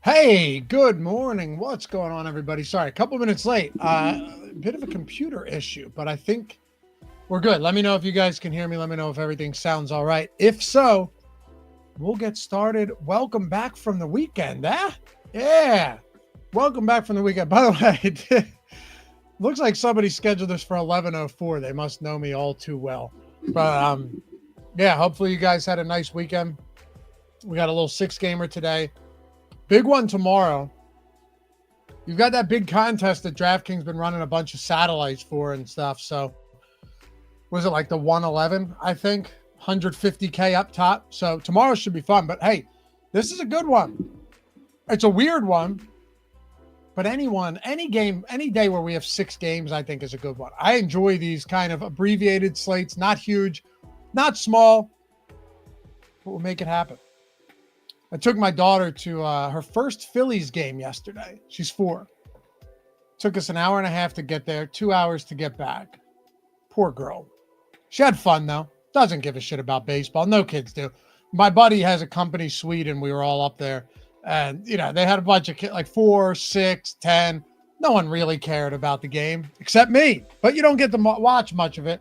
Hey, good morning. What's going on, everybody? Sorry, a couple minutes late. Bit of a computer issue, but I think we're good. Let me know if you guys can hear me. Let me know if everything sounds all right. If so, we'll get started. Welcome back from the weekend, Yeah. Welcome back from the weekend. By the way, it looks like somebody scheduled this for 11:04. They must know me all too well. But yeah, hopefully you guys had a nice weekend. We got a little 6-gamer today. Big one tomorrow. You've got that big contest that DraftKings been running a bunch of satellites for and stuff. So was it like the 111, I think? 150K up top. So tomorrow should be fun. But hey, this is a good one. It's a weird one. But any game, any day where we have 6 games, I think is a good one. I enjoy these kind of abbreviated slates. Not huge, not small. But we'll make it happen. I took my daughter to her first Phillies game yesterday. She's 4. Took us an hour and a half to get there, 2 hours to get back. Poor girl. She had fun, though. Doesn't give a shit about baseball. No kids do. My buddy has a company suite, and we were all up there. And, they had a bunch of kids, like 4, 6, 10. No one really cared about the game, except me. But you don't get to watch much of it.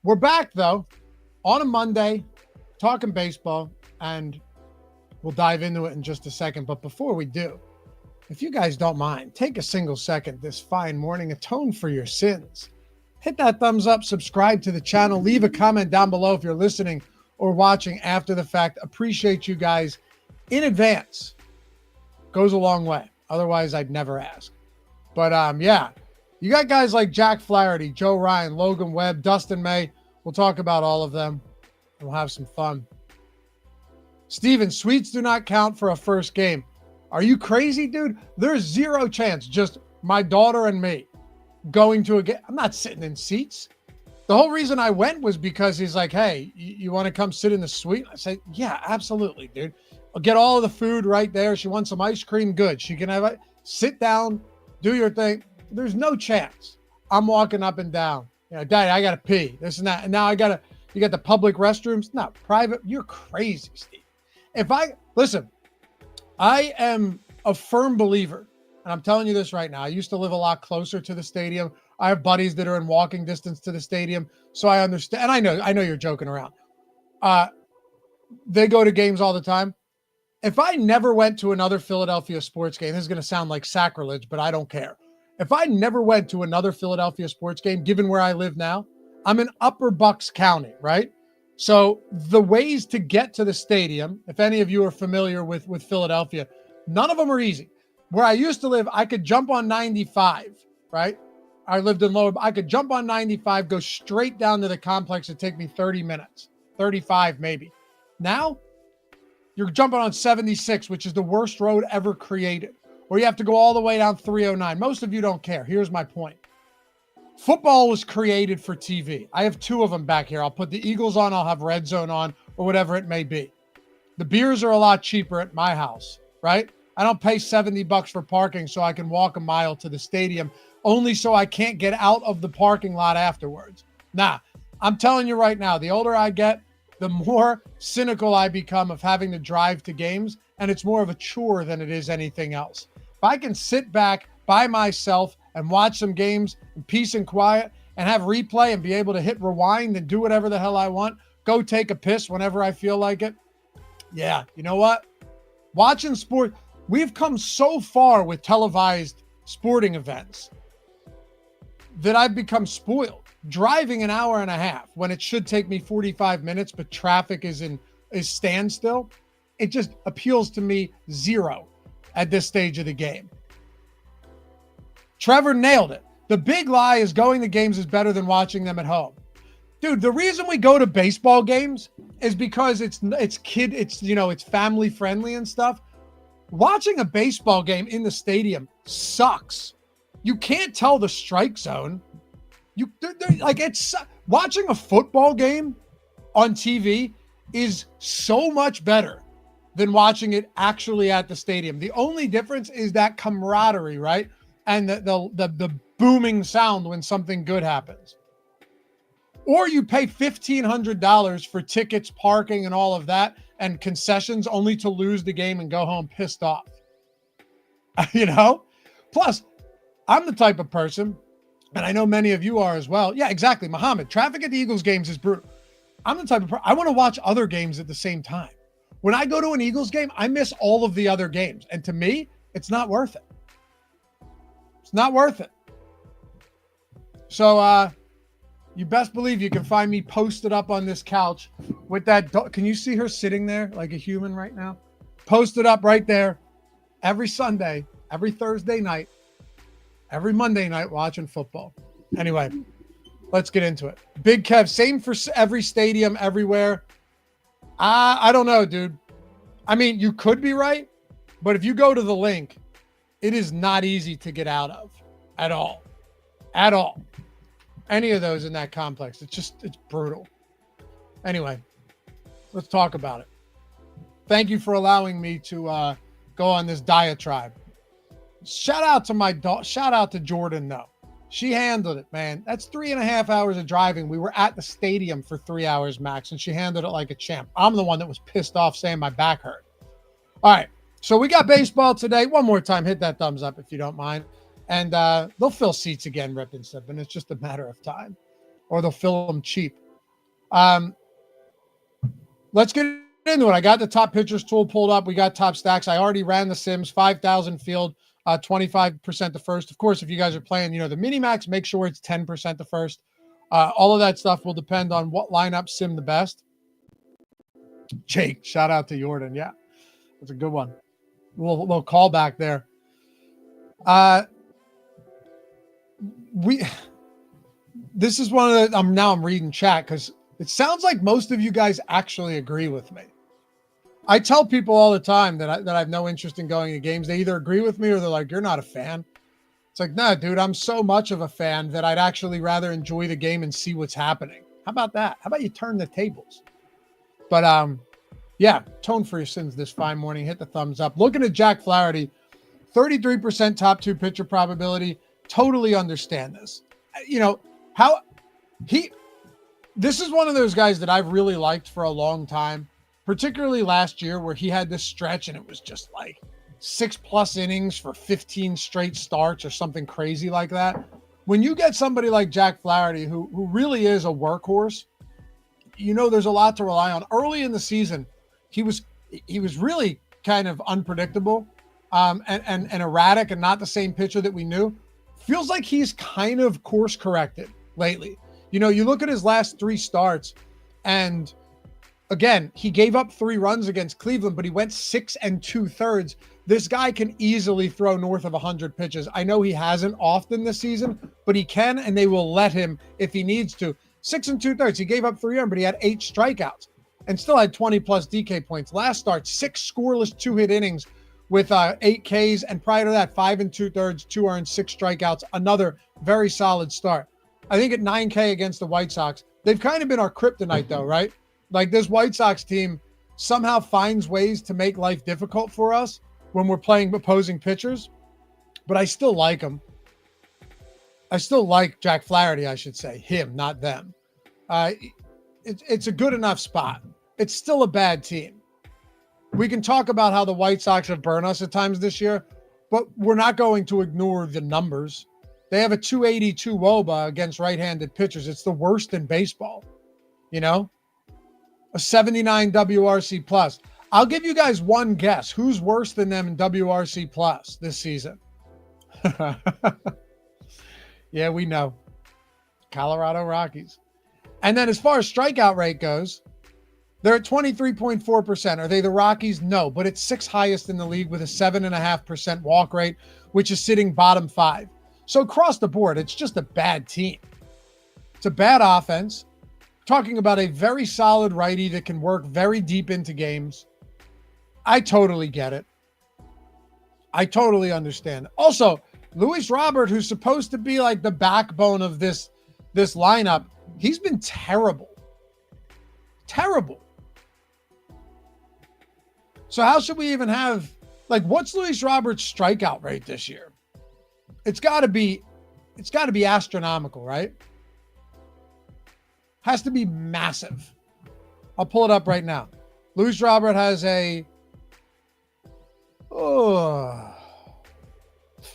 We're back, though, on a Monday, talking baseball, and we'll dive into it in just a second. But before we do, if you guys don't mind, take a single second this fine morning, atone for your sins. Hit that thumbs up, subscribe to the channel, leave a comment down below if you're listening or watching after the fact. Appreciate you guys in advance. Goes a long way. Otherwise, I'd never ask. But yeah, you got guys like Jack Flaherty, Joe Ryan, Logan Webb, Dustin May. We'll talk about all of them. We'll have some fun. Steven, suites do not count for a first game. Are you crazy, dude? There's zero chance. Just my daughter and me going to a game. I'm not sitting in seats. The whole reason I went was because he's like, hey, you want to come sit in the suite? I said, yeah, absolutely, dude. I'll get all of the food right there. She wants some ice cream. Good. She can have it. Sit down, do your thing. There's no chance I'm walking up and down. Daddy, I got to pee. This and that. And now you got the public restrooms. Not private. You're crazy, Steve. I am a firm believer, and I'm telling you this right now. I used to live a lot closer to the stadium. I have buddies that are in walking distance to the stadium, so I understand. And I know you're joking around. They go to games all the time. If I never went to another Philadelphia sports game, this is going to sound like sacrilege, but I don't care. If I never went to another Philadelphia sports game, given where I live now, I'm in Upper Bucks County, right? So the ways to get to the stadium, if any of you are familiar with Philadelphia, none of them are easy. Where I used to live, I could jump on 95, right? I lived in Lower. I could jump on 95, go straight down to the complex. It'd take me 30 minutes, 35 maybe. Now, you're jumping on 76, which is the worst road ever created. Or you have to go all the way down 309. Most of you don't care. Here's my point. Football was created for TV. I have 2 of them back here. I'll put the Eagles on. I'll have Red Zone on, or whatever it may be. The beers are a lot cheaper at my house, right? I don't pay $70 for parking so I can walk a mile to the stadium, only so I can't get out of the parking lot afterwards. Nah, I'm telling you right now, the older I get, the more cynical I become of having to drive to games, and it's more of a chore than it is anything else. If I can sit back by myself and watch some games in peace and quiet and have replay and be able to hit rewind and do whatever the hell I want, go take a piss whenever I feel like it. Yeah, you know what? Watching sport, we've come so far with televised sporting events that I've become spoiled. Driving an hour and a half when it should take me 45 minutes, but traffic is standstill. It just appeals to me zero at this stage of the game. Trevor nailed it. The big lie is going to games is better than watching them at home. Dude, the reason we go to baseball games is because it's family friendly and stuff. Watching a baseball game in the stadium sucks. You can't tell the strike zone. It's watching a football game on TV is so much better than watching it actually at the stadium. The only difference is that camaraderie, right? And the booming sound when something good happens. Or you pay $1,500 for tickets, parking, and all of that, and concessions only to lose the game and go home pissed off. You know? Plus, I'm the type of person, and I know many of you are as well. Yeah, exactly. Muhammad, traffic at the Eagles games is brutal. I'm the type of person, I want to watch other games at the same time. When I go to an Eagles game, I miss all of the other games. And to me, it's not worth it. It's not worth it. So, you best believe you can find me posted up on this couch with that. Can you see her sitting there like a human right now? Posted up right there every Sunday, every Thursday night, every Monday night watching football. Anyway, let's get into it. Big Kev, same for every stadium everywhere. I don't know, dude. I mean, you could be right, but if you go to the link, it is not easy to get out of at all. At all. Any of those in that complex. It's brutal. Anyway, let's talk about it. Thank you for allowing me to go on this diatribe. Shout out to Jordan, though. She handled it, man. That's 3.5 hours of driving. We were at the stadium for 3 hours max, and she handled it like a champ. I'm the one that was pissed off saying my back hurt. All right, so we got baseball today. One more time, hit that thumbs up if you don't mind. And they'll fill seats again, Rip and Sip, and it's just a matter of time. Or they'll fill them cheap. Let's get into it. I got the top pitchers tool pulled up. We got top stacks. I already ran the Sims, 5,000 field. 25% the first. Of course, if you guys are playing, the mini max, make sure it's 10% the first. All of that stuff will depend on what lineup sim the best. Jake, shout out to Jordan. Yeah, that's a good one. Little callback there. This is one of the, I'm reading chat because it sounds like most of you guys actually agree with me. I tell people all the time that I have no interest in going to games. They either agree with me or they're like, you're not a fan. It's like, no, dude, I'm so much of a fan that I'd actually rather enjoy the game and see what's happening. How about that? How about you turn the tables? But yeah, tone for your sins this fine morning. Hit the thumbs up. Looking at Jack Flaherty, 33% top two pitcher probability. Totally understand this. This is one of those guys that I've really liked for a long time. Particularly last year where he had this stretch and it was just like 6+ innings for 15 straight starts or something crazy like that. When you get somebody like Jack Flaherty, who really is a workhorse, there's a lot to rely on. Early in the season, he was really kind of unpredictable and erratic and not the same pitcher that we knew. Feels like he's kind of course corrected lately. You look at his last 3 starts and again, he gave up 3 runs against Cleveland, but he went 6 2/3. This guy can easily throw north of 100 pitches. I know he hasn't often this season, but he can, and they will let him if he needs to. 6 2/3. He gave up 3 runs, but he had 8 strikeouts and still had 20+ DK points. Last start, 6 scoreless 2-hit innings with 8 Ks, and prior to that, 5 2/3, 2 earned, 6 strikeouts. Another very solid start. I think at 9K against the White Sox, they've kind of been our kryptonite, though, right? Like this White Sox team somehow finds ways to make life difficult for us when we're playing opposing pitchers, but I still like them. I still like Jack Flaherty, I should say. Him, not them. It's a good enough spot. It's still a bad team. We can talk about how the White Sox have burned us at times this year, but we're not going to ignore the numbers. They have a 282 WOBA against right-handed pitchers. It's the worst in baseball, A 79 WRC plus. I'll give you guys one guess. Who's worse than them in WRC plus this season? Yeah, we know. Colorado Rockies. And then as far as strikeout rate goes, they're at 23.4%. Are they the Rockies? No, but it's 6th highest in the league with a 7.5% walk rate, which is sitting bottom 5. So across the board, it's just a bad team. It's a bad offense. Talking about a very solid righty that can work very deep into games. I totally get it. I totally understand. Also, Luis Robert, who's supposed to be like the backbone of this lineup, he's been terrible. Terrible. So how should we even have, what's Luis Robert's strikeout rate this year? It's got to be astronomical, right? Has to be massive. I'll pull it up right now. Luis Robert has a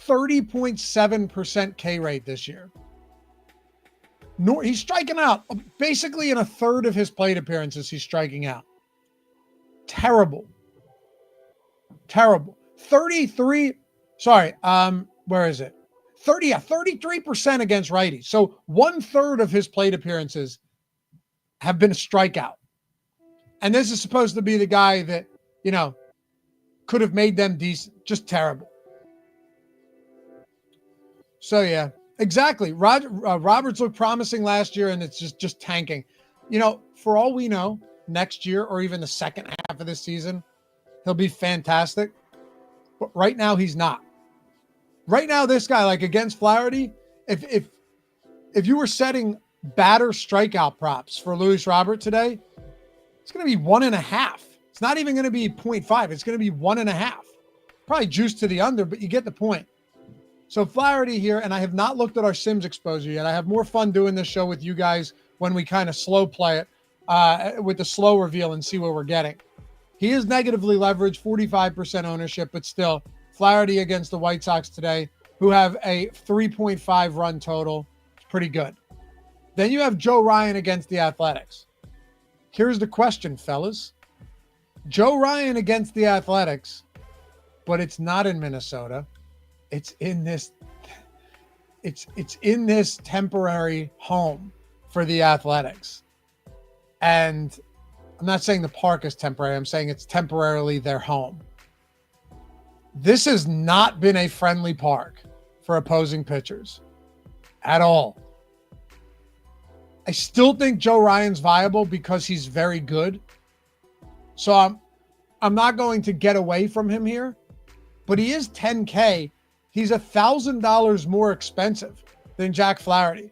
30.7% K rate this year. He's striking out basically in a third of his plate appearances. He's striking out. Terrible. 33. Sorry. Where is it? 33% against righties. So 1/3 of his plate appearances have been a strikeout. And this is supposed to be the guy that, could have made them decent. Just terrible. So yeah, exactly. Roberts looked promising last year, and it's just tanking. For all we know, next year or even the second half of this season, he'll be fantastic. But right now, he's not. Right now, this guy, like against Flaherty, if you were setting batter strikeout props for Luis Robert today, it's going to be 1.5. It's not even going to be 0.5. It's going to be 1.5. Probably juiced to the under, but you get the point. So Flaherty here, and I have not looked at our Sims exposure yet. I have more fun doing this show with you guys when we kind of slow play it with the slow reveal and see what we're getting. He is negatively leveraged, 45% ownership, but still, Flaherty against the White Sox today, who have a 3.5 run total. It's pretty good. Then you have Joe Ryan against the Athletics. Here's the question, fellas. Joe Ryan against the Athletics, but it's not in Minnesota. It's in this temporary home for the Athletics. And I'm not saying the park is temporary. I'm saying it's temporarily their home. This has not been a friendly park for opposing pitchers at all. I still think Joe Ryan's viable because he's very good. So I'm not going to get away from him here, but he is $10K. He's $1,000 more expensive than Jack Flaherty.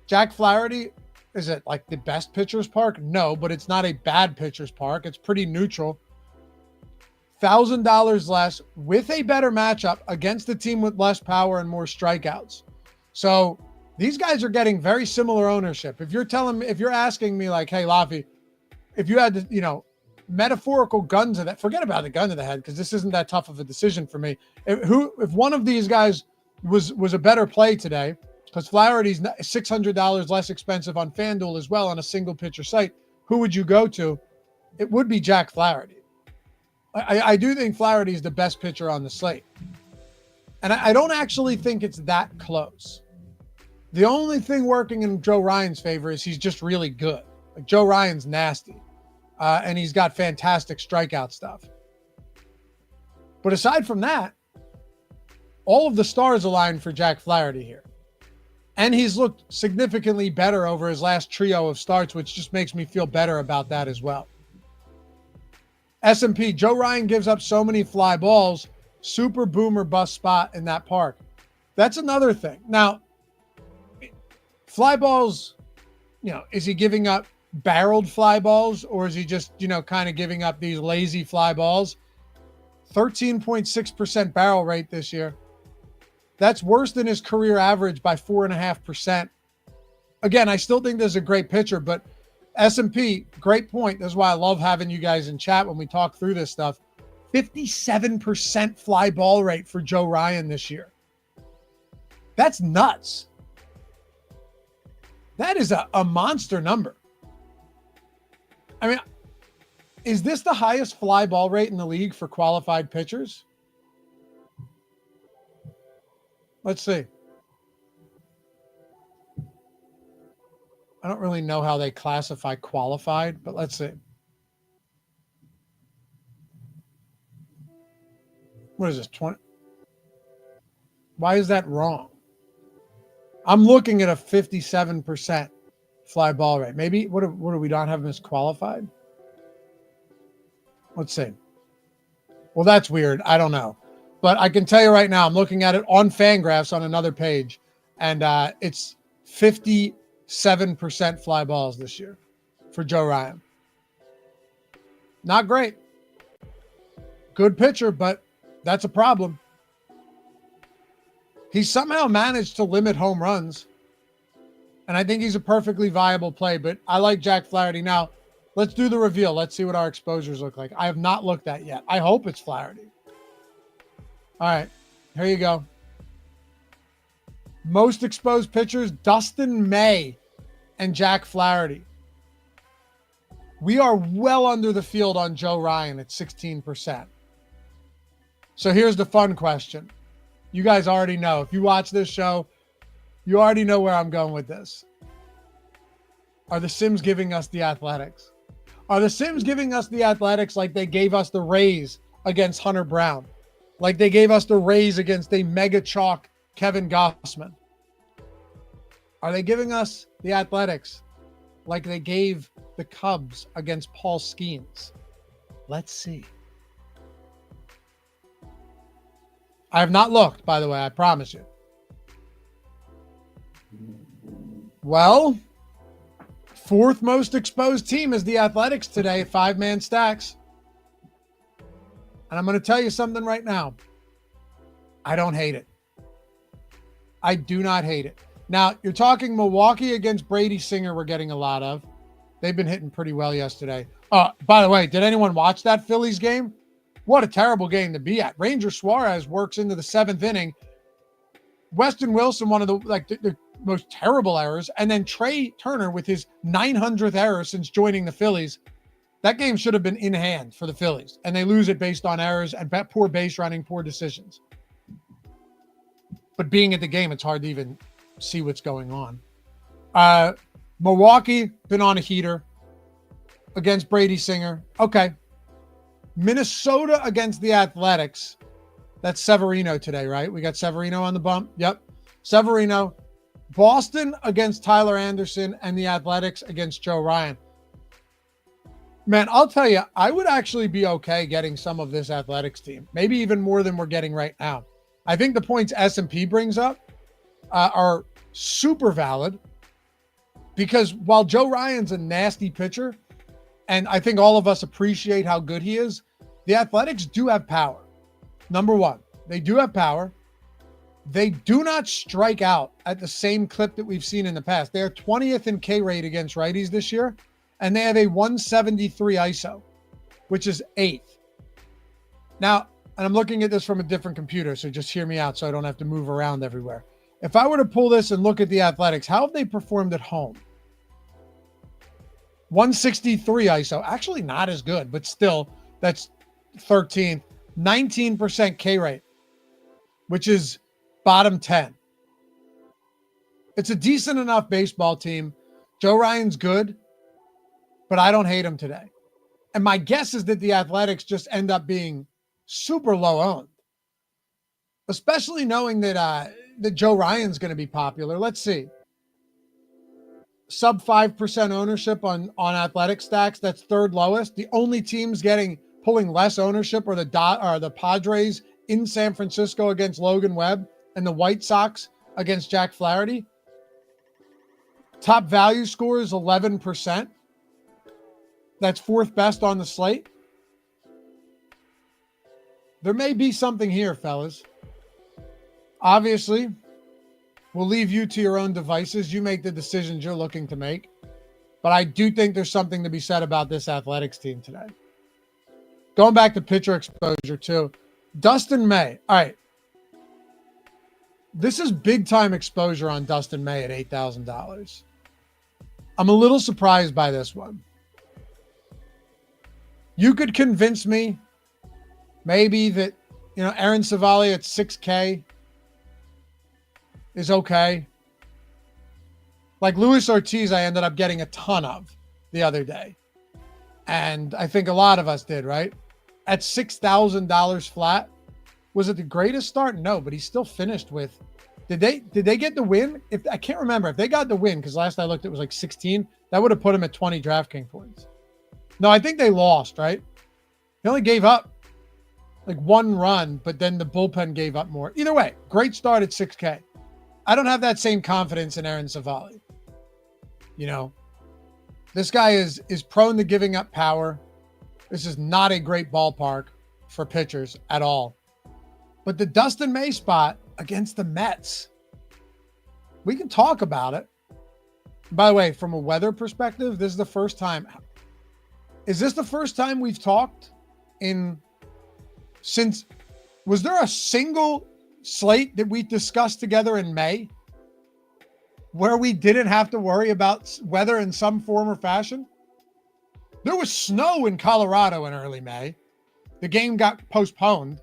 Jack Flaherty, is it like the best pitcher's park? No, but it's not a bad pitcher's park. It's pretty neutral. $1,000 less with a better matchup against a team with less power and more strikeouts. So these guys are getting very similar ownership. If you're asking me like, hey, Laffy, if you had to, metaphorical gun to that, forget about the gun to the head, because this isn't that tough of a decision for me. If one of these guys was a better play today, because Flaherty's $600 less expensive on FanDuel as well on a single pitcher site, who would you go to? It would be Jack Flaherty. I do think Flaherty is the best pitcher on the slate. And I don't actually think it's that close. The only thing working in Joe Ryan's favor is he's just really good. Like Joe Ryan's nasty. And he's got fantastic strikeout stuff. But aside from that, all of the stars align for Jack Flaherty here. And he's looked significantly better over his last trio of starts, which just makes me feel better about that as well. S&P, Joe Ryan gives up so many fly balls, super boomer bust spot in that park. That's another thing. Now, fly balls, is he giving up barreled fly balls, or is he just, kind of giving up these lazy fly balls? 13.6% barrel rate this year. That's worse than his career average by 4.5%. Again, I still think this is a great pitcher, but S&P, great point. That's why I love having you guys in chat when we talk through this stuff. 57% fly ball rate for Joe Ryan this year. That's nuts. That is a monster number. I mean, is this the highest fly ball rate in the league for qualified pitchers? Let's see. I don't really know how they classify qualified, but let's see. What is this, 20? Why is that wrong? I'm looking at a 57% fly ball rate. Maybe, what do we not have him as qualified? Let's see. Well, that's weird. I don't know. But I can tell you right now, I'm looking at it on Fangraphs on another page, and it's 57% fly balls this year for Joe Ryan. Not great. Good pitcher, but that's a problem. He somehow managed to limit home runs, and I think he's a perfectly viable play, but I like Jack Flaherty. Now, let's do the reveal. Let's see what our exposures look like. I have not looked at yet. I hope it's Flaherty. All right, here you go. Most exposed pitchers, Dustin May and Jack Flaherty. We are well under the field on Joe Ryan at 16%. So here's the fun question. You guys already know. If you watch this show, you already know where I'm going with this. Are the Sims giving us the Athletics? Are the Sims giving us the Athletics like they gave us the Rays against Hunter Brown? Like they gave us the Rays against a mega chalk Kevin Gossman? Are they giving us the Athletics like they gave the Cubs against Paul Skeens? Let's see. I have not looked, by the way, I promise you. Well, fourth most exposed team is the Athletics today, 5-man stacks. And I'm going to tell you something right now. I don't hate it. I do not hate it. Now, you're talking Milwaukee against Brady Singer we're getting a lot of. They've been hitting pretty well yesterday. By the way, did anyone watch that Phillies game? What a terrible game to be at. Ranger Suarez works into the 7th inning. Weston Wilson, one of the most terrible errors. And then Trey Turner with his 900th error since joining the Phillies. That game should have been in hand for the Phillies. And they lose it based on errors and poor base running, poor decisions. But being at the game, it's hard to even see what's going on. Milwaukee, been on a heater against Brady Singer. Okay. Minnesota against the Athletics. That's Severino today, right? We got Severino on the bump. Yep. Severino. Boston against Tyler Anderson and the Athletics against Joe Ryan. Man, I'll tell you, I would actually be okay getting some of this Athletics team. Maybe even more than we're getting right now. I think the points S&P brings up are super valid because while Joe Ryan's a nasty pitcher, and I think all of us appreciate how good he is, the Athletics do have power. Number one, they do have power. They do not strike out at the same clip that we've seen in the past. They are 20th in K rate against righties this year, and they have a 173 ISO, which is 8th. Now, and I'm looking at this from a different computer, so just hear me out so I don't have to move around everywhere. If I were to pull this and look at the Athletics, how have they performed at home? 163 ISO, actually not as good, but still, that's 13th. 19% K rate, which is bottom 10. It's a decent enough baseball team. Joe Ryan's good, but I don't hate him today. And my guess is that the Athletics just end up being super low owned, especially knowing that that Joe Ryan's going to be popular. Let's see. Sub 5% ownership on Athletic stacks. That's third lowest. The only teams pulling less ownership are the Padres in San Francisco against Logan Webb and the White Sox against Jack Flaherty. Top value score is 11%. That's fourth best on the slate. There may be something here, fellas. Obviously, we'll leave you to your own devices. You make the decisions you're looking to make. But I do think there's something to be said about this Athletics team today. Going back to pitcher exposure, too. Dustin May. All right. This is big-time exposure on Dustin May at $8,000. I'm a little surprised by this one. You could convince me maybe that, Aaron Savali at 6K is okay. Like Luis Ortiz, I ended up getting a ton of the other day. And I think a lot of us did, right? At $6,000 flat. Was it the greatest start? No, but he still finished with. Did they get the win? I can't remember. If they got the win, because last I looked, it was like 16. That would have put him at 20 DraftKings points. No, I think they lost, right? They only gave up like one run, but then the bullpen gave up more. Either way, great start at 6K. I don't have that same confidence in Aaron Savali. This guy is prone to giving up power. This is not a great ballpark for pitchers at all. But the Dustin May spot against the Mets, we can talk about it. By the way, from a weather perspective, this is the first time. Is this the first time we've talked since, was there a single slate that we discussed together in May where we didn't have to worry about weather in some form or fashion? There was snow in Colorado in early May. The game got postponed.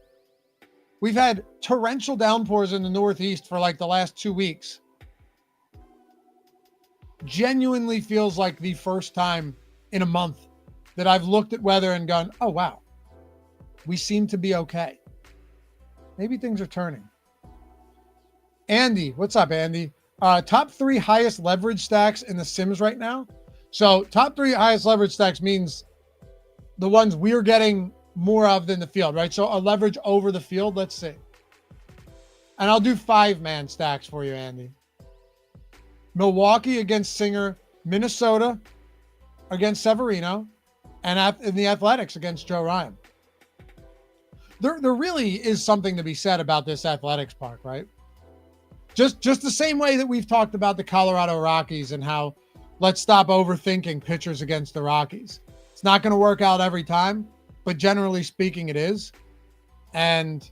We've had torrential downpours in the Northeast for like the last 2 weeks. Genuinely feels like the first time in a month that I've looked at weather and gone, oh, wow, we seem to be okay. Maybe things are turning. Andy, what's up, Andy? Top 3 highest leverage stacks in the Sims right now. So top 3 highest leverage stacks means the ones we're getting more of than the field, right? So a leverage over the field, let's see. And I'll do 5-man stacks for you, Andy. Milwaukee against Singer, Minnesota against Severino, and in the Athletics against Joe Ryan. There really is something to be said about this Athletics park, right? Just the same way that we've talked about the Colorado Rockies and how let's stop overthinking pitchers against the Rockies. It's not going to work out every time, but generally speaking, it is. And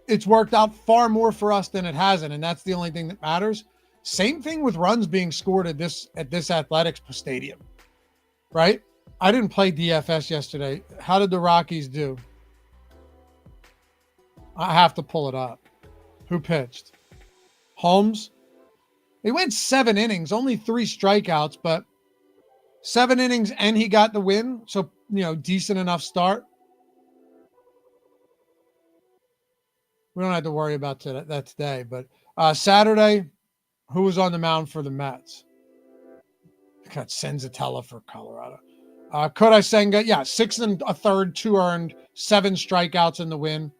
it's worked out far more for us than it hasn't, and that's the only thing that matters. Same thing with runs being scored at this Athletics stadium, right? I didn't play DFS yesterday. How did the Rockies do? I have to pull it up. Who pitched? Holmes. He went 7 innings, only 3 strikeouts, but 7 innings and he got the win. So, decent enough start. We don't have to worry about that today, but Saturday, who was on the mound for the Mets? I got Senzatella for Colorado. Kodai Senga, 6 1/3, 2 earned, 7 strikeouts in the win.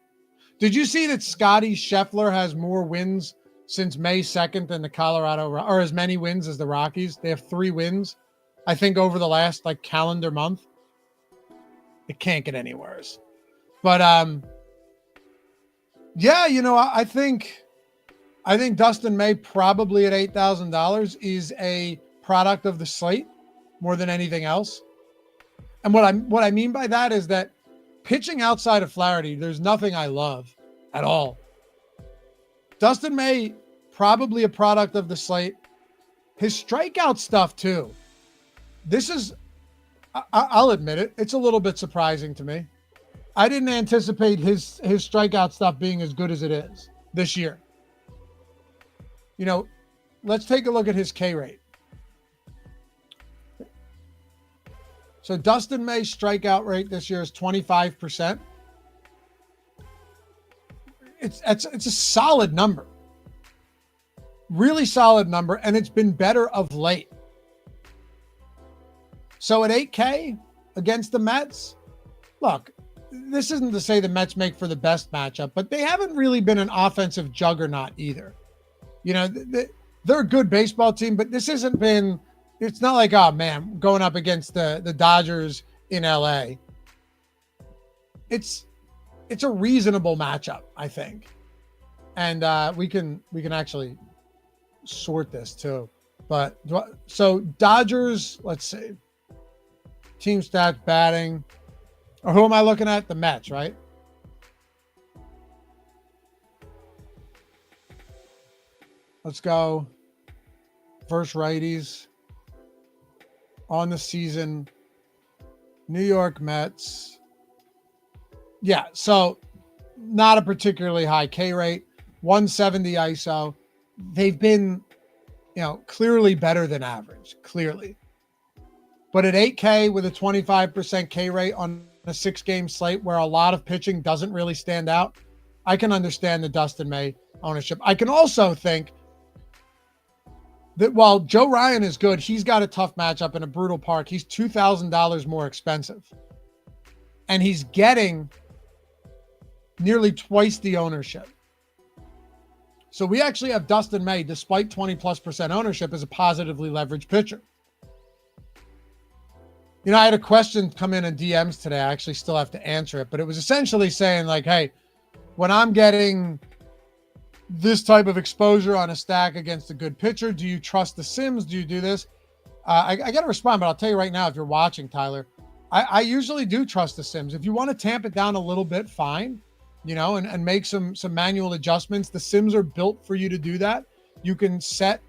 Did you see that Scotty Scheffler has more wins since May 2nd than the Colorado, or as many wins as the Rockies? They have 3 wins, I think, over the last calendar month. It can't get any worse. But I think Dustin May probably at $8,000 is a product of the slate more than anything else. And what I mean by that is that pitching outside of Flaherty, there's nothing I love at all. Dustin May, probably a product of the slate. His strikeout stuff too. This is, I'll admit it, it's a little bit surprising to me. I didn't anticipate his strikeout stuff being as good as it is this year. Let's take a look at his K rate. So Dustin May's strikeout rate this year is 25%. It's a solid number. Really solid number, and it's been better of late. So at 8K against the Mets, look, this isn't to say the Mets make for the best matchup, but they haven't really been an offensive juggernaut either. They're a good baseball team, but this hasn't been, it's not like, oh man, going up against the Dodgers in LA. It's a reasonable matchup, I think. And we can actually sort this too. But so Dodgers, let's see. Team stats, batting. Or who am I looking at? The Mets, right? Let's go. Versus righties. On the season. New York Mets. Yeah, so not a particularly high K rate. 170 ISO. They've been, clearly better than average. Clearly. But at 8K with a 25% K rate on a 6-game slate where a lot of pitching doesn't really stand out, I can understand the Dustin May ownership. I can also think that while Joe Ryan is good, he's got a tough matchup in a brutal park. He's $2,000 more expensive. And he's getting nearly twice the ownership. So we actually have Dustin May, despite 20+% ownership, as a positively leveraged pitcher. I had a question come in DMs today. I actually still have to answer it, but it was essentially saying hey, when I'm getting this type of exposure on a stack against a good pitcher, do you trust the Sims? Do you do this? I got to respond, but I'll tell you right now, if you're watching, Tyler, I usually do trust the Sims. If you want to tamp it down a little bit, fine, and make some manual adjustments. The Sims are built for you to do that. You can set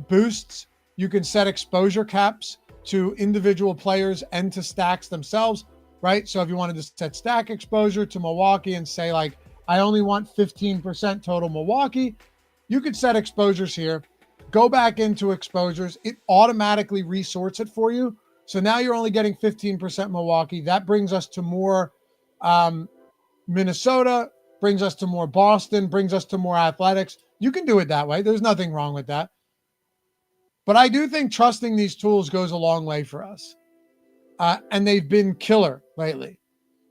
boosts. You can set exposure caps to individual players and to stacks themselves, right? So if you wanted to set stack exposure to Milwaukee and say, like, I only want 15% total Milwaukee, you could set exposures here, go back into exposures. It automatically resorts it for you. So now you're only getting 15% Milwaukee. That brings us to more Minnesota, brings us to more Boston, brings us to more Athletics. You can do it that way. There's nothing wrong with that. But I do think trusting these tools goes a long way for us. And they've been killer lately.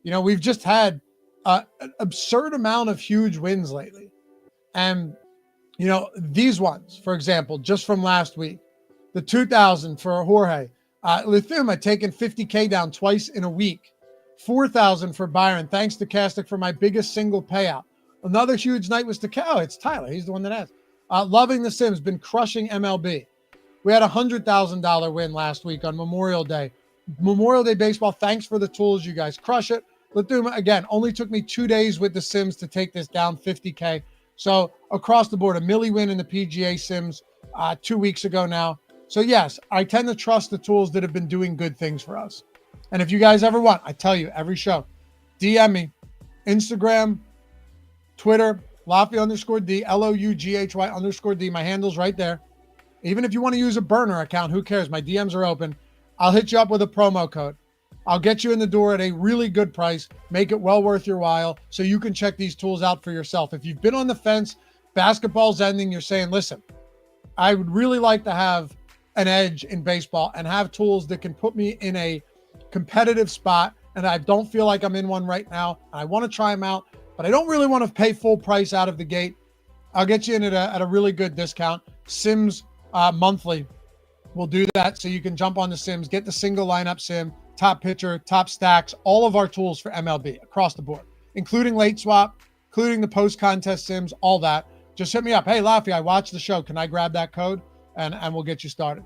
You know, we've just had an absurd amount of huge wins lately. And, you know, these ones, for example, just from last week, the 2,000 for Jorge, Lithuma taking 50K down twice in a week, 4,000 for Byron. Thanks to Stokastic for my biggest single payout. Another huge night was it's Tyler. He's the one that asked. Loving the Sims, been crushing MLB. We had a $100,000 win last week on Memorial Day. Memorial Day baseball, thanks for the tools. You guys crush it. Lithuma, again, only took me 2 days with the Sims to take this down 50K. So across the board, a milli win in the PGA Sims 2 weeks ago now. So yes, I tend to trust the tools that have been doing good things for us. And if you guys ever want, I tell you every show, DM me, Instagram, Twitter, Laffy_D, LOUGHY_D. My handle's right there. Even if you want to use a burner account, who cares? My DMs are open. I'll hit you up with a promo code. I'll get you in the door at a really good price, make it well worth your while so you can check these tools out for yourself. If you've been on the fence, basketball's ending, you're saying, listen, I would really like to have an edge in baseball and have tools that can put me in a competitive spot, and I don't feel like I'm in one right now, and I want to try them out, but I don't really want to pay full price out of the gate. I'll get you in at a really good discount. Sims monthly will do that, so you can jump on the Sims, get the single lineup sim, top pitcher, top stacks, all of our tools for MLB across the board, including late swap, including the post-contest sims, all that. Just hit me up. Hey, Laffy, I watched the show. Can I grab that code? And we'll get you started.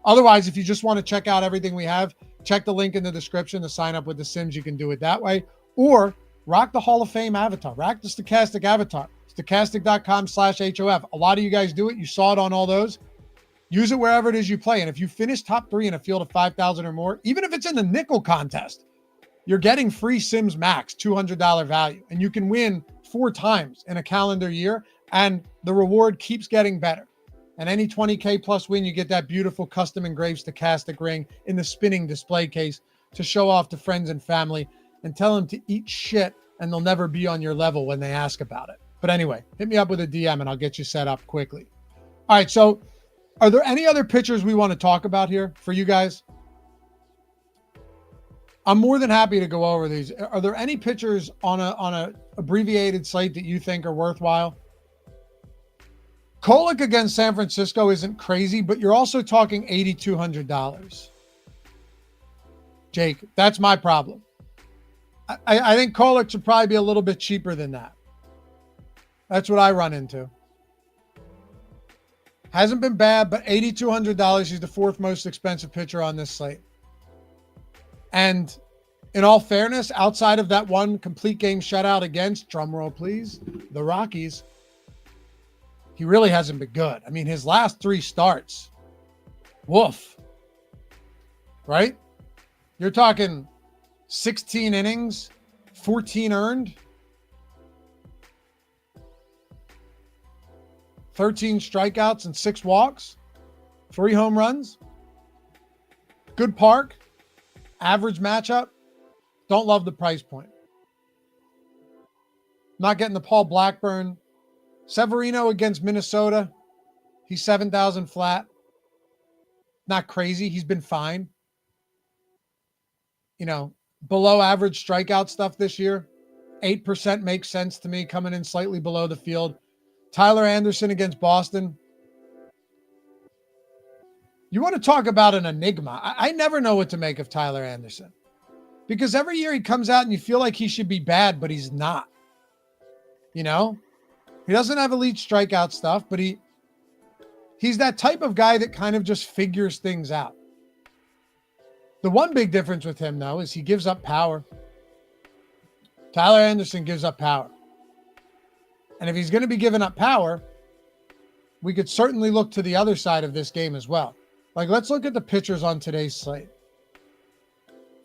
Otherwise, if you just want to check out everything we have, check the link in the description to sign up with the Sims. You can do it that way. Or rock the Hall of Fame avatar. Rock the Stokastic avatar. Stokastic.com/HOF. A lot of you guys do it. You saw it on all those. Use it wherever it is you play. And if you finish top 3 in a field of 5,000 or more, even if it's in the nickel contest, you're getting free Sims Max, $200 value. And you can win 4 times in a calendar year. And the reward keeps getting better. And any 20K plus win, you get that beautiful custom engraved Stokastic ring in the spinning display case to show off to friends and family and tell them to eat shit and they'll never be on your level when they ask about it. But anyway, hit me up with a DM and I'll get you set up quickly. All right, so are there any other pitchers we want to talk about here for you guys? I'm more than happy to go over these. Are there any pitchers on a abbreviated slate that you think are worthwhile? Kolek against San Francisco isn't crazy, but you're also talking $8,200. Jake, that's my problem. I think Kolek should probably be a little bit cheaper than that. That's what I run into. Hasn't been bad, but $8,200. He's the 4th most expensive pitcher on this slate. And in all fairness, outside of that one complete game shutout against, drumroll please, the Rockies, he really hasn't been good. I mean, his last 3 starts, woof, right? You're talking 16 innings, 14 earned, 13 strikeouts and 6 walks, 3 home runs. Good park, average matchup. Don't love the price point. Not getting the Paul Blackburn. Severino against Minnesota. He's 7,000 flat. Not crazy. He's been fine. You know, below average strikeout stuff this year. 8% makes sense to me, coming in slightly below the field. Tyler Anderson against Boston. You want to talk about an enigma. I never know what to make of Tyler Anderson. Because every year he comes out and you feel like he should be bad, but he's not. You know? He doesn't have elite strikeout stuff, but he's that type of guy that kind of just figures things out. The one big difference with him, though, is he gives up power. Tyler Anderson gives up power. And if he's going to be giving up power, we could certainly look to the other side of this game as well. Like, let's look at the pitchers on today's slate.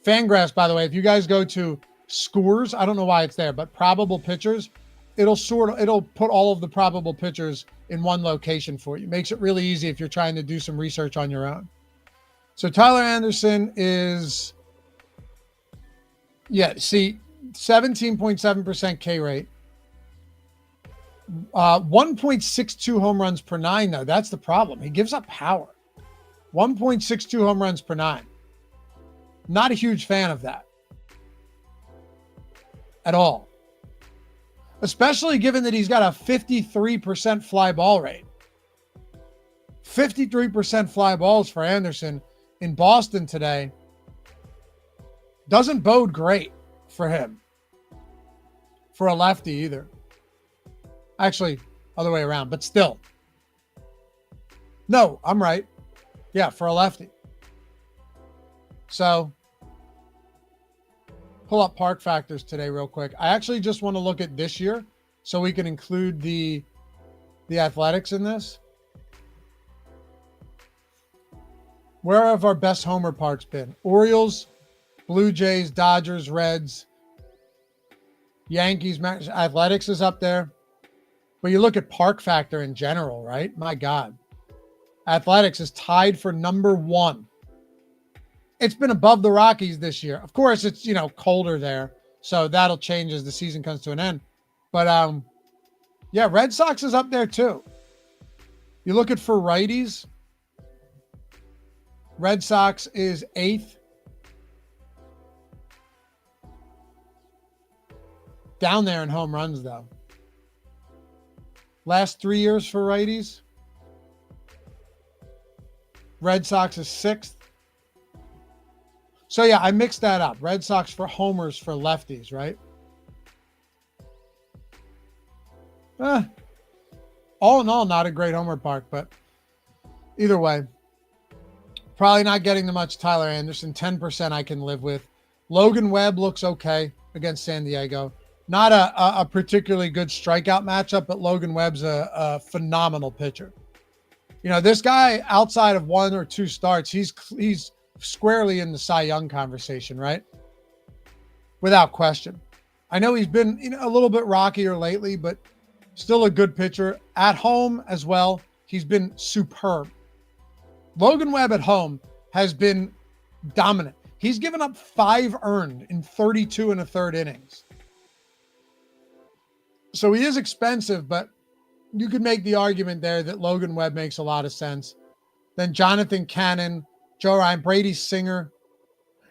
Fangraphs, by the way, if you guys go to scores, I don't know why it's there, but probable pitchers, it'll put all of the probable pitchers in one location for you. Makes it really easy if you're trying to do some research on your own. So Tyler Anderson is, 17.7% K rate. 1.62 home runs per nine, though. That's the problem. He gives up power. 1.62 home runs per nine. Not a huge fan of that at all. Especially given that he's got a 53% fly ball rate. 53% fly balls for Anderson in Boston today doesn't bode great for him. For a lefty either. Actually, other way around, but still. No, I'm right. Yeah, for a lefty. So, pull up park factors today real quick. I actually just want to look at this year so we can include the Athletics in this. Where have our best homer parks been? Orioles, Blue Jays, Dodgers, Reds, Yankees. Athletics is up there. But you look at park factor in general, right? My God. Athletics is tied for number one. It's been above the Rockies this year. Of course, it's, colder there. So that'll change as the season comes to an end. But, Red Sox is up there too. You look at for righties. Red Sox is 8th. Down there in home runs, though. Last 3 years for righties. Red Sox is 6th. So, yeah, I mixed that up. Red Sox for homers for lefties, right? All in all, not a great homer park, but either way, probably not getting the much Tyler Anderson. 10% I can live with. Logan Webb looks okay against San Diego. Not a particularly good strikeout matchup, but Logan Webb's a phenomenal pitcher. This guy, outside of 1 or 2 starts, he's squarely in the Cy Young conversation, right? Without question. I know he's been a little bit rockier lately, but still a good pitcher. At home as well, he's been superb. Logan Webb at home has been dominant. He's given up 5 earned in 32 and a third innings. So he is expensive, but you could make the argument there that Logan Webb makes a lot of sense. Then Jonathan Cannon, Joe Ryan, Brady Singer.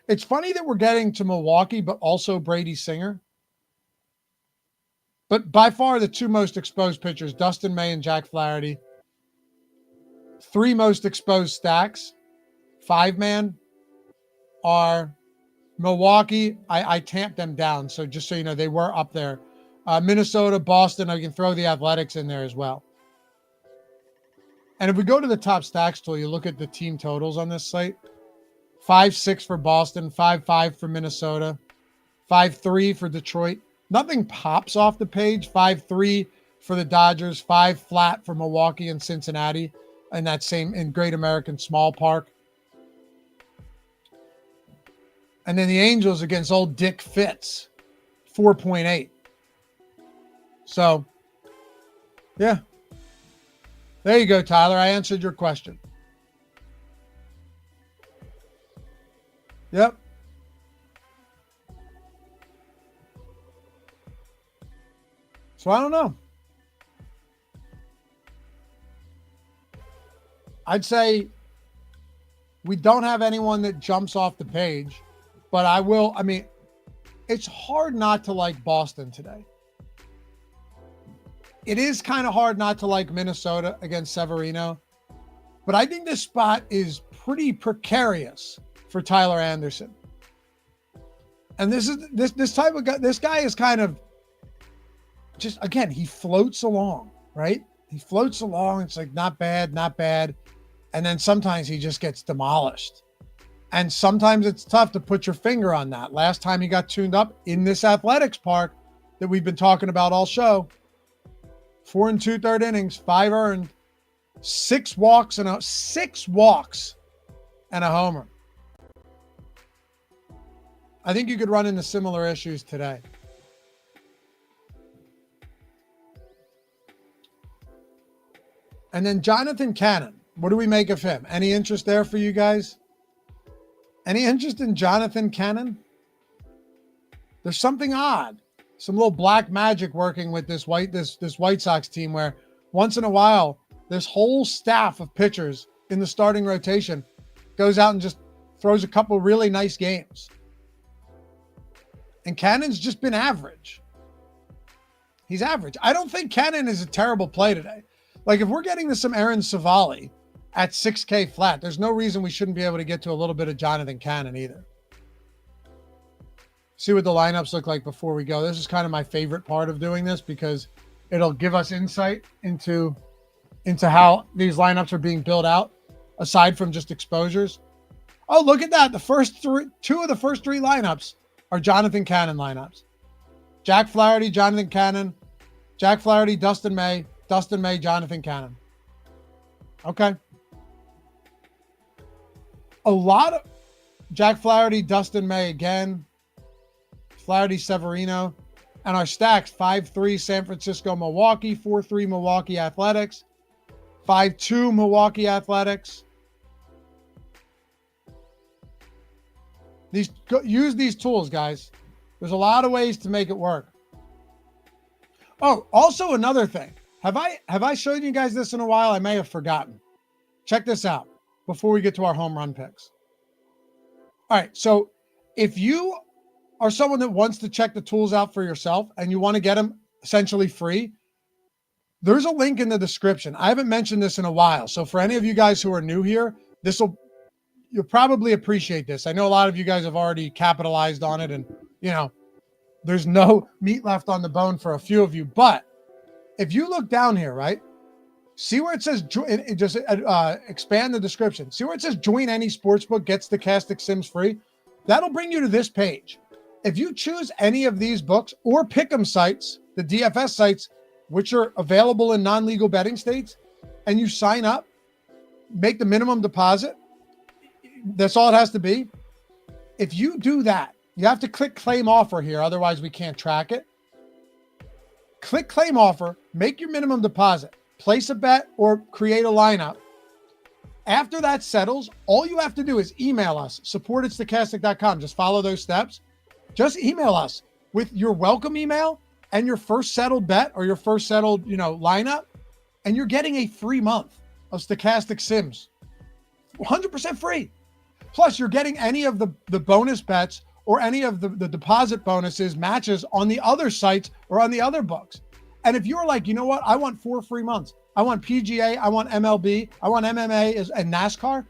It's funny that we're getting to Milwaukee, but also Brady Singer. But by far the 2 most exposed pitchers, Dustin May and Jack Flaherty. 3 most exposed stacks, 5-man, are Milwaukee. I tamped them down, so just so you know, they were up there. Minnesota, Boston, I can throw the Athletics in there as well. And if we go to the top stacks tool, you look at the team totals on this site. 5-6 for Boston, 5-5 for Minnesota, 5-3 for Detroit. Nothing pops off the page. 5-3 for the Dodgers, 5 flat for Milwaukee and Cincinnati, and that same in Great American Small Park. And then the Angels against old Dick Fitz, 4.8. So, yeah. There you go, Tyler. I answered your question. Yep. So, I don't know. I'd say we don't have anyone that jumps off the page, but it's hard not to like Boston today. It is kind of hard not to like Minnesota against Severino, but I think this spot is pretty precarious for Tyler Anderson. And this type of guy, this guy is kind of just, again, he floats along, right? He floats along. It's like, not bad, not bad. And then sometimes he just gets demolished. And sometimes it's tough to put your finger on that. Last time he got tuned up in this Athletics park that we've been talking about all show, 4 2/3 innings, 5 earned, 6 walks and a homer. I think you could run into similar issues today. And then Jonathan Cannon. What do we make of him? Any interest there for you guys? Any interest in Jonathan Cannon? There's something odd. Some little black magic working with this White Sox team where once in a while, this whole staff of pitchers in the starting rotation goes out and just throws a couple really nice games. And Cannon's just been average. He's average. I don't think Cannon is a terrible play today. Like if we're getting to some Aaron Savali at 6K flat, there's no reason we shouldn't be able to get to a little bit of Jonathan Cannon either. See what the lineups look like before we go. This is kind of my favorite part of doing this because it'll give us insight into how these lineups are being built out aside from just exposures. Oh, look at that. Two of the first three lineups are Jonathan Cannon lineups. Jack Flaherty, Jonathan Cannon, Jack Flaherty, Dustin May, Jonathan Cannon. Okay. A lot of Jack Flaherty, Dustin May again, Flaherty, Severino, and our stacks 5-3 San Francisco, Milwaukee, 4-3 Milwaukee Athletics, 5-2 Milwaukee Athletics. Use these tools, guys. There's a lot of ways to make it work. Oh, also another thing. Have I shown you guys this in a while? I may have forgotten. Check this out before we get to our home run picks. All right, so if you are someone that wants to check the tools out for yourself and you want to get them essentially free, there's a link in the description. I haven't mentioned this in a while. So for any of you guys who are new here, you'll probably appreciate this. I know a lot of you guys have already capitalized on it and, there's no meat left on the bone for a few of you. But if you look down here, right, see where it says, expand the description. See where it says join any sportsbook, gets Stokastic Sims free. That'll bring you to this page. If you choose any of these books or pick'em sites, the DFS sites, which are available in non-legal betting states, and you sign up, make the minimum deposit, that's all it has to be. If you do that, you have to click claim offer here. Otherwise, we can't track it. Click claim offer, make your minimum deposit, place a bet or create a lineup. After that settles, all you have to do is email us, support@stokastic.com. Just follow those steps. Just email us with your welcome email and your first settled bet or your first settled, lineup. And you're getting a free month of Stokastic Sims. 100% free. Plus, you're getting any of the bonus bets or any of the deposit bonuses, matches on the other sites or on the other books. And if you're like, you know what, I want 4 free months. I want PGA, I want MLB, I want MMA and NASCAR.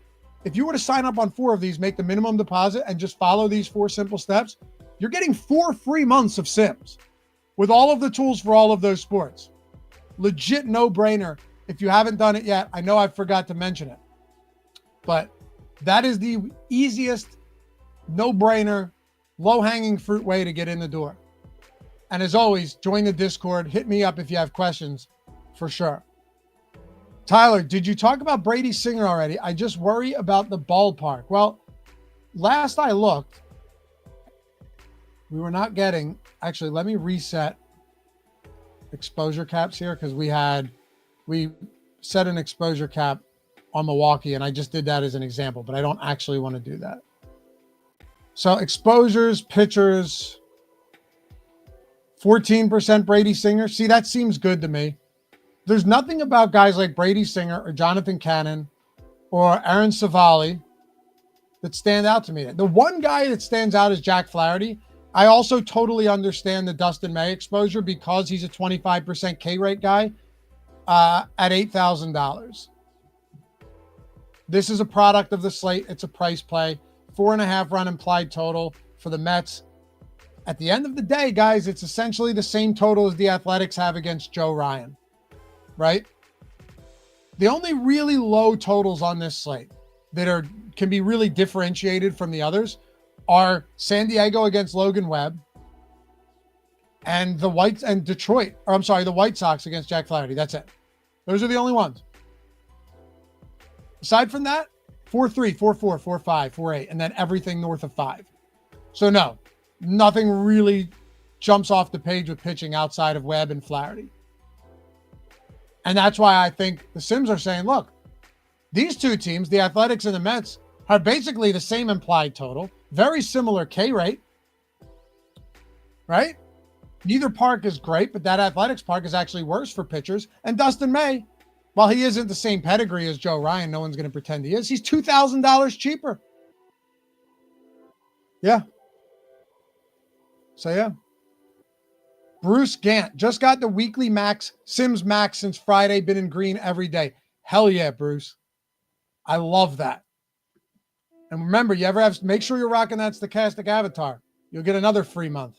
If you were to sign up on 4 of these, make the minimum deposit and just follow these 4 simple steps, you're getting 4 free months of Sims with all of the tools for all of those sports. Legit no-brainer. If you haven't done it yet, I know I forgot to mention it, but that is the easiest, no-brainer, low-hanging fruit way to get in the door. And as always, join the Discord. Hit me up if you have questions, for sure. Tyler, did you talk about Brady Singer already? I just worry about the ballpark. Well, last I looked, we were not getting... Actually, let me reset exposure caps here because we set an exposure cap on Milwaukee, and I just did that as an example, but I don't actually want to do that. So exposures, pitchers, 14% Brady Singer. See, that seems good to me. There's nothing about guys like Brady Singer or Jonathan Cannon or Aaron Savali that stand out to me. The one guy that stands out is Jack Flaherty. I also totally understand the Dustin May exposure because he's a 25% K rate guy at $8,000. This is a product of the slate. It's a price play. 4.5 run implied total for the Mets. At the end of the day, guys, it's essentially the same total as the Athletics have against Joe Ryan, right? The only really low totals on this slate that can be really differentiated from the others are San Diego against Logan Webb and the White Sox against Jack Flaherty. That's it. Those are the only ones. Aside from that, 4-3, 4-4, 4-5, 4-8, and then everything north of 5. So no, nothing really jumps off the page with pitching outside of Webb and Flaherty. And that's why I think the Sims are saying, look, these two teams, the Athletics and the Mets, have basically the same implied total, very similar K rate, right? Neither park is great, but that Athletics park is actually worse for pitchers. And Dustin May, while he isn't the same pedigree as Joe Ryan, no one's going to pretend he is, he's $2,000 cheaper. Yeah. So, yeah. Bruce Gant just got the weekly max, Sims max since Friday, been in green every day. Hell yeah, Bruce. I love that. And remember, you ever have, make sure you're rocking that Stokastic avatar. You'll get another free month.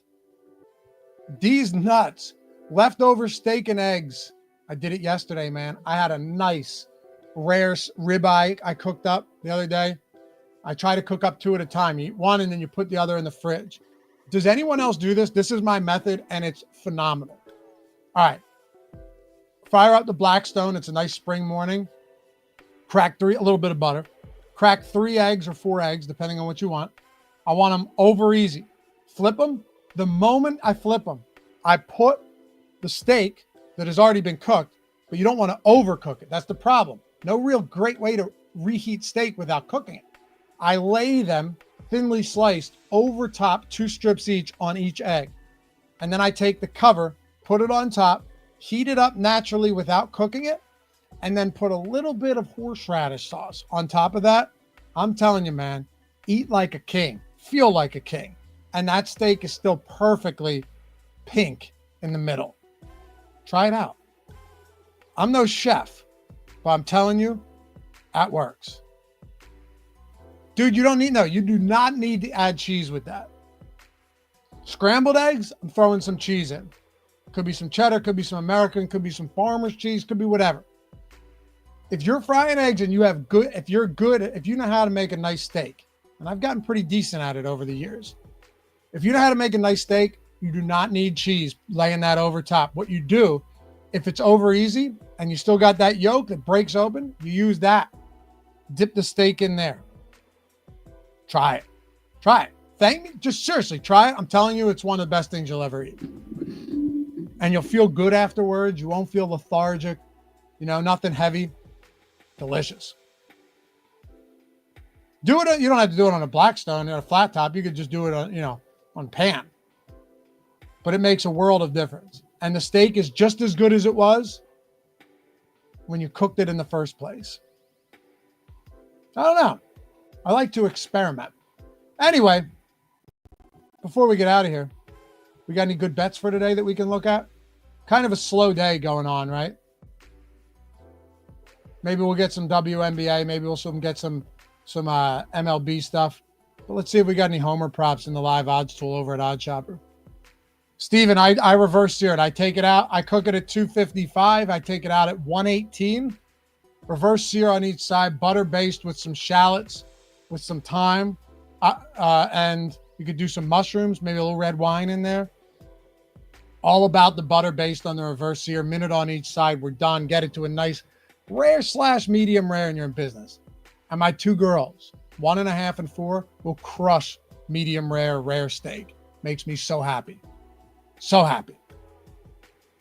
These nuts, leftover steak and eggs. I did it yesterday, man. I had a nice rare ribeye I cooked up the other day. I try to cook up 2 at a time. You eat one and then you put the other in the fridge. Does anyone else do this? This is my method and it's phenomenal. All right. Fire up the Blackstone. It's a nice spring morning. Crack a little bit of butter. Crack 3 eggs or 4 eggs, depending on what you want. I want them over easy. Flip them. The moment I flip them, I put the steak that has already been cooked, but you don't want to overcook it. That's the problem. No real great way to reheat steak without cooking it. I lay them thinly sliced over top, 2 strips each on each egg. And then I take the cover, put it on top, heat it up naturally without cooking it, and then put a little bit of horseradish sauce on top of that. I'm telling you, man, eat like a king, feel like a king. And that steak is still perfectly pink in the middle. Try it out. I'm no chef, but I'm telling you, that works. Dude, you do not need to add cheese with that. Scrambled eggs, I'm throwing some cheese in. Could be some cheddar, could be some American, could be some farmer's cheese, could be whatever. If you're frying eggs and if you know how to make a nice steak, and I've gotten pretty decent at it over the years. If you know how to make a nice steak, you do not need cheese laying that over top. What you do, if it's over easy and you still got that yolk that breaks open, you use that. Dip the steak in there. Try it. Try it. Thank me. Just seriously, try it. I'm telling you, it's one of the best things you'll ever eat. And you'll feel good afterwards. You won't feel lethargic. Nothing heavy. Delicious. Do it. You don't have to do it on a Blackstone or a flat top. You could just do it on pan. But it makes a world of difference. And the steak is just as good as it was when you cooked it in the first place. I don't know. I like to experiment. Anyway, before we get out of here, we got any good bets for today that we can look at? Kind of a slow day going on, right? Maybe we'll get some WNBA. Maybe we'll get some MLB stuff. But let's see if we got any homer props in the live odds tool over at OddsShopper. Steven, I reverse sear it. I take it out. I cook it at 255. I take it out at 118. Reverse sear on each side. Butter based with some shallots, with some thyme. And you could do some mushrooms, maybe a little red wine in there. All about the butter based on the reverse sear. Minute on each side. We're done. Get it to a nice rare/medium rare and you're in business. And my 2 girls, 1.5 and 4, will crush medium rare steak. Makes me so happy. So happy.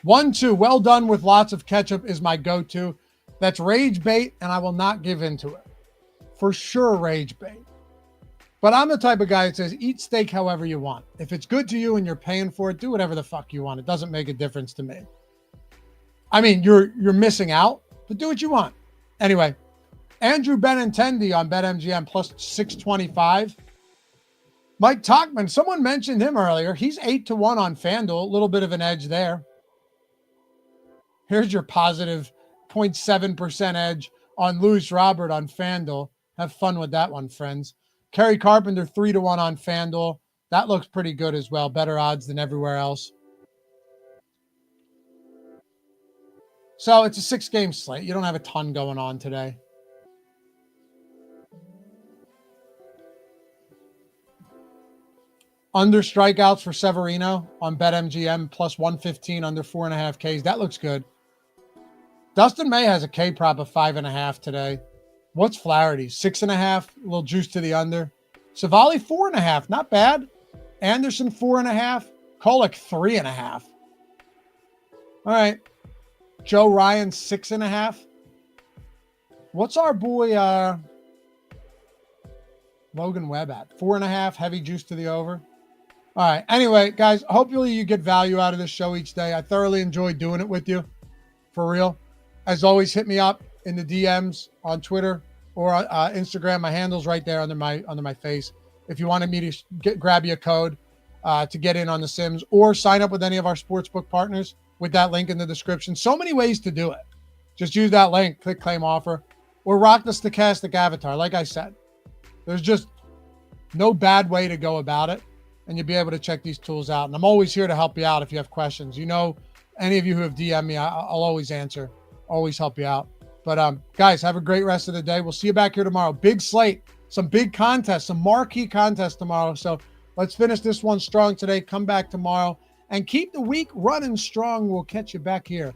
1-2, well done with lots of ketchup is my go-to. That's rage bait, and I will not give into it. For sure, rage bait. But I'm the type of guy that says, eat steak however you want. If it's good to you and you're paying for it, do whatever the fuck you want. It doesn't make a difference to me. I mean, you're missing out, but do what you want. Anyway, Andrew Benintendi on BetMGM plus 625. Mike Tachman, someone mentioned him earlier. He's 8-1 on FanDuel. A little bit of an edge there. Here's your positive 0.7% edge on Louis Robert on FanDuel. Have fun with that one, friends. Kerry Carpenter, 3-1 on FanDuel. That looks pretty good as well. Better odds than everywhere else. So it's a 6-game slate. You don't have a ton going on today. Under strikeouts for Severino on BetMGM plus 115 under 4.5 Ks. That looks good. Dustin May has a K prop of 5.5 today. What's Flaherty? 6.5, a little juice to the under. Savali, 4.5, not bad. Anderson, 4.5. Kolek, 3.5. All right. Joe Ryan, 6.5. What's our boy Logan Webb at? 4.5, heavy juice to the over. All right. Anyway, guys, hopefully you get value out of this show each day. I thoroughly enjoy doing it with you, for real. As always, hit me up in the DMs on Twitter or Instagram. My handle's right there under my face. If you wanted me to grab you a code to get in on the Sims or sign up with any of our sportsbook partners with that link in the description. So many ways to do it. Just use that link, click claim offer, or rock the Stokastic avatar. Like I said, there's just no bad way to go about it, and you'll be able to check these tools out. And I'm always here to help you out if you have questions. You know, any of you who have DM'd me, I'll always answer, always help you out. But guys, have a great rest of the day. We'll see you back here tomorrow. Big slate, some big contests, some marquee contests tomorrow. So let's finish this one strong today. Come back tomorrow and keep the week running strong. We'll catch you back here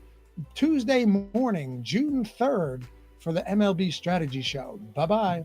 Tuesday morning, June 3rd, for the MLB Strategy Show. Bye-bye.